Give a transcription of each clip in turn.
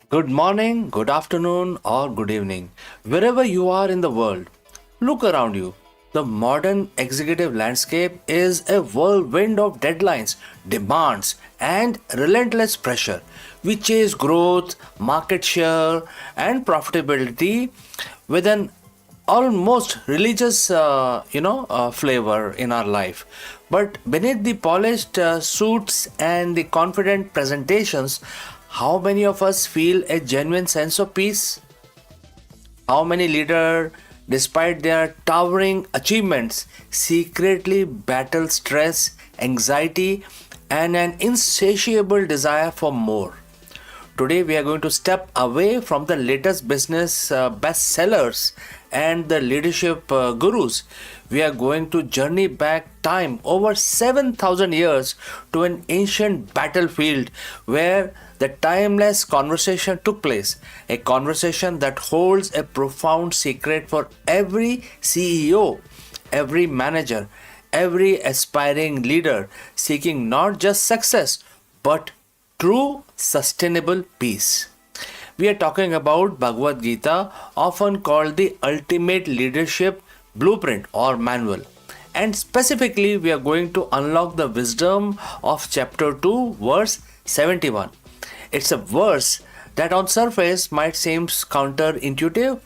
Good morning, good afternoon, or good evening. Wherever you are in the world, look around you. The modern executive landscape is a whirlwind of deadlines, demands, and relentless pressure. We chase growth, market share, and profitability with an almost religious flavor in our life, but beneath the polished suits and the confident presentations, how many of us feel a genuine sense of peace? How many leaders, despite their towering achievements, secretly battle stress, anxiety, and an insatiable desire for more? Today, we are going to step away from the latest business bestsellers and the leadership gurus. We are going to journey back time over 7,000 years to an ancient battlefield where the timeless conversation took place. A conversation that holds a profound secret for every CEO, every manager, every aspiring leader seeking not just success but true sustainable peace. We are talking about Bhagavad Gita, often called the ultimate leadership blueprint or manual. And specifically, we are going to unlock the wisdom of chapter 2, verse 71. It's a verse that on surface might seem counterintuitive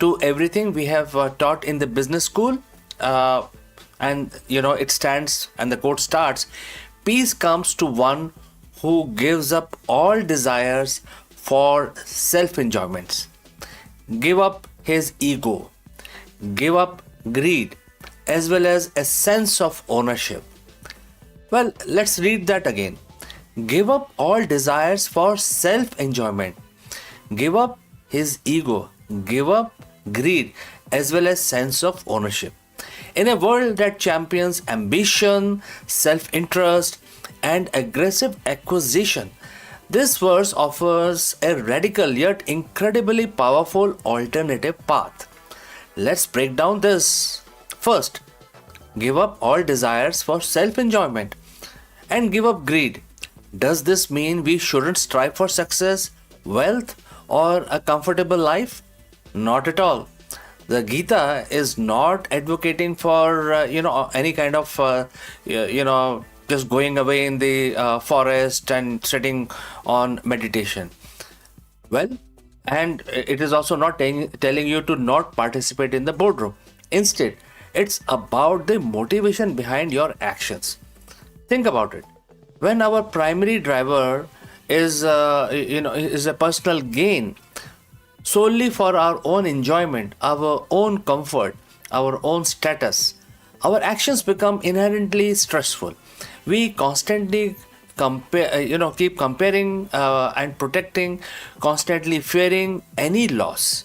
to everything we have taught in the business school. And it stands, and the quote starts: peace comes to one who gives up all desires for self enjoyments, give up his ego, give up greed, as well as a sense of ownership. Well, let's read that again. Give up all desires for self enjoyment, give up his ego, give up greed, as well as sense of ownership. In a world that champions ambition, self interest, and aggressive acquisition, this verse offers a radical yet incredibly powerful alternative path. Let's break down this. First, give up all desires for self enjoyment and give up greed. Does this mean we shouldn't strive for success, wealth, or a comfortable life? Not at all. The Gita is not advocating for any kind of just going away in the forest and sitting on meditation. Well, and it is also not telling you to not participate in the boardroom. Instead, it's about the motivation behind your actions. Think about it. When our primary driver is a personal gain, solely for our own enjoyment, our own comfort, our own status, our actions become inherently stressful. We constantly keep comparing and protecting, constantly fearing any loss.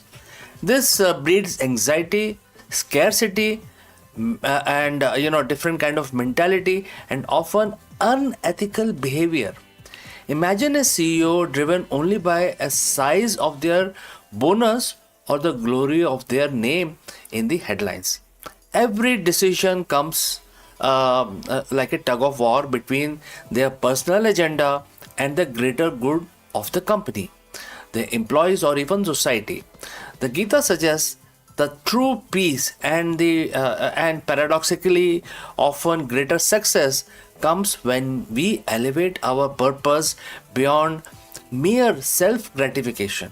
This breeds anxiety, scarcity, and different kind of mentality and often unethical behavior. Imagine a CEO driven only by a size of their bonus or the glory of their name in the headlines. Every decision comes like a tug of war between their personal agenda and the greater good of the company, the employees, or even society. The Gita suggests the true peace and paradoxically often greater success comes when we elevate our purpose beyond mere self gratification.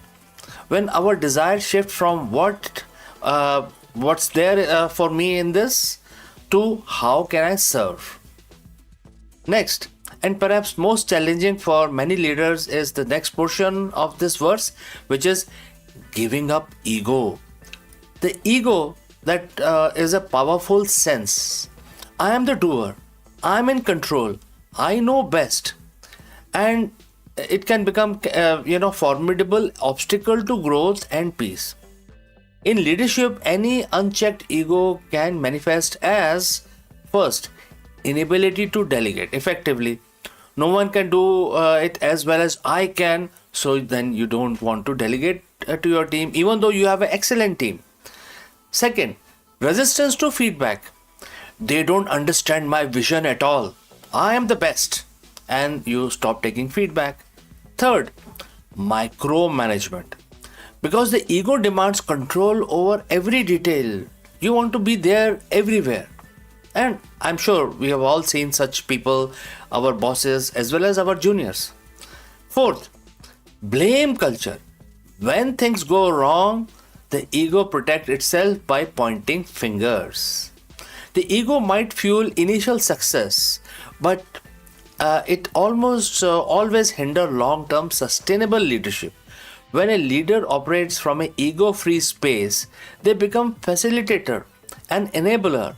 When our desires shift from what's there for me in this to how can I serve. Next, and perhaps most challenging for many leaders, is the next portion of this verse, which is giving up ego. The ego that is a powerful sense. I am the doer. I am in control. I know best. And it can become, formidable obstacle to growth and peace. In leadership, any unchecked ego can manifest as first, inability to delegate effectively. No one can do it as well as I can, so then you don't want to delegate to your team, even though you have an excellent team. Second, resistance to feedback. They don't understand my vision at all. I am the best. And you stop taking feedback. Third, micromanagement. Because the ego demands control over every detail. You want to be there everywhere. And I'm sure we have all seen such people, our bosses as well as our juniors. Fourth, blame culture. When things go wrong, the ego protects itself by pointing fingers. The ego might fuel initial success, but it almost always hinder long-term sustainable leadership. When a leader operates from an ego-free space, they become facilitator and enabler.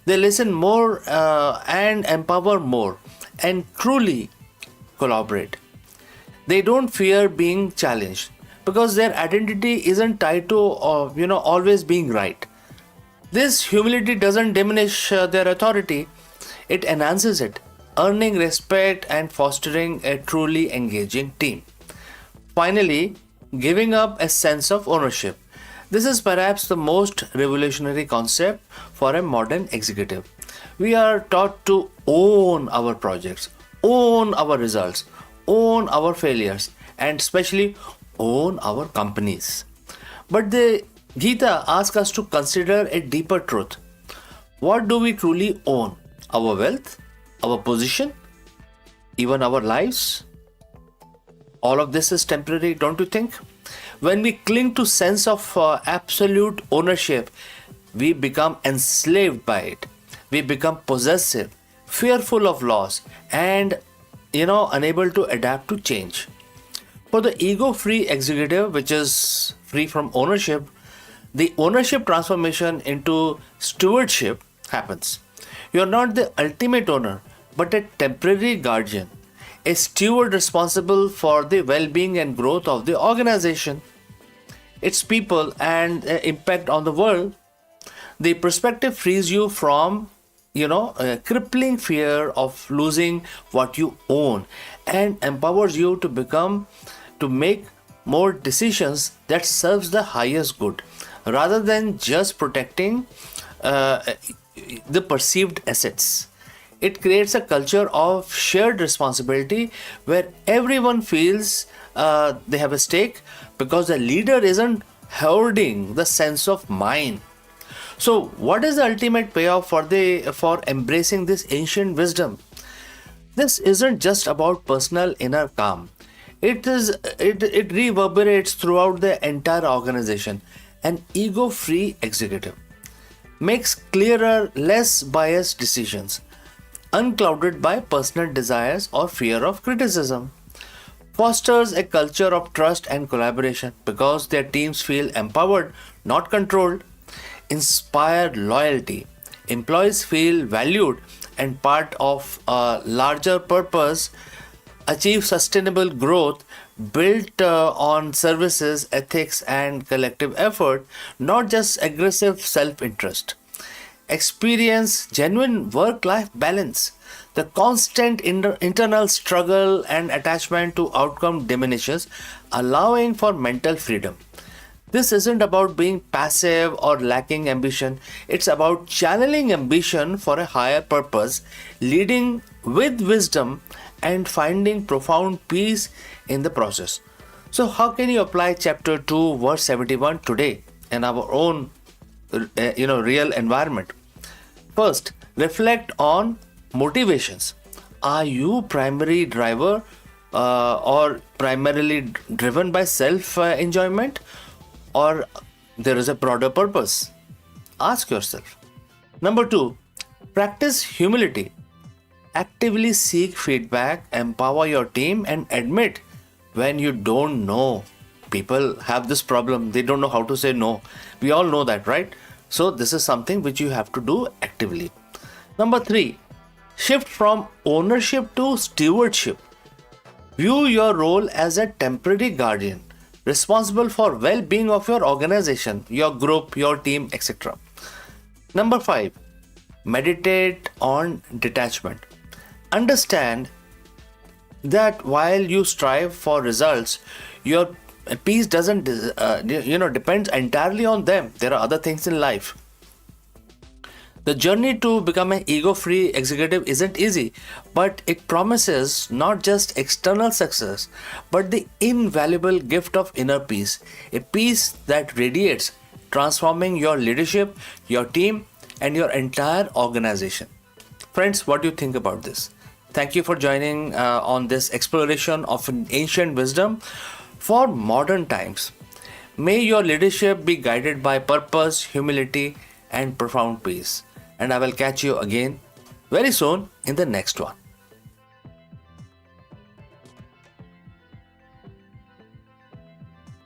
They listen more and empower more and truly collaborate. They don't fear being challenged because their identity isn't tied to always being right. This humility doesn't diminish their authority, it enhances it, earning respect and fostering a truly engaging team. Finally, giving up a sense of ownership. This is perhaps the most revolutionary concept for a modern executive. We are taught to own our projects, own our results, own our failures, and especially own our companies. But the Gita asks us to consider a deeper truth. What do we truly own? Our wealth? Our position? Even our lives? All of this is temporary, don't you think? When we cling to sense of absolute ownership, we become enslaved by it. We become possessive, fearful of loss, and unable to adapt to change. For the ego-free executive, which is free from ownership, the ownership transformation into stewardship happens. You're not the ultimate owner, but a temporary guardian, a steward responsible for the well-being and growth of the organization, its people, and impact on the world. The perspective frees you from a crippling fear of losing what you own and empowers you to make more decisions that serves the highest good rather than just protecting the perceived assets. It creates a culture of shared responsibility where everyone feels they have a stake because the leader isn't hoarding the sense of mine. So, what is the ultimate payoff for embracing this ancient wisdom? This isn't just about personal inner calm. It reverberates throughout the entire organization. An ego-free executive makes clearer, less biased decisions, unclouded by personal desires or fear of criticism. Fosters a culture of trust and collaboration because their teams feel empowered, not controlled. Inspire loyalty. Employees feel valued and part of a larger purpose, achieve sustainable growth built on services, ethics, and collective effort, not just aggressive self interest. Experience genuine work life balance. The constant internal struggle and attachment to outcome diminishes, allowing for mental freedom. This isn't about being passive or lacking ambition. It's about channeling ambition for a higher purpose, leading with wisdom, and finding profound peace in the process. So, how can you apply chapter 2, verse 71 today in our own, real environment? First, reflect on motivations. Are you primary driver or primarily driven by self enjoyment? Or there is a broader purpose? Ask yourself. Number 2, practice humility. Actively seek feedback, empower your team, and admit when you don't know. People have this problem, they don't know how to say no. We all know that, right? So, this is something which you have to do actively. Number 3, shift from ownership to stewardship. View your role as a temporary guardian responsible for well-being of your organization, your group, your team, etc. Number 5, meditate on detachment. Understand that while you strive for results, your peace doesn't depends entirely on them. There are other things in life. The journey to become an ego free executive isn't easy, but it promises not just external success, but the invaluable gift of inner peace, a peace that radiates, transforming your leadership, your team, and your entire organization. Friends, what do you think about this? Thank you for joining on this exploration of an ancient wisdom for modern times. May your leadership be guided by purpose, humility, and profound peace. And I will catch you again very soon in the next one.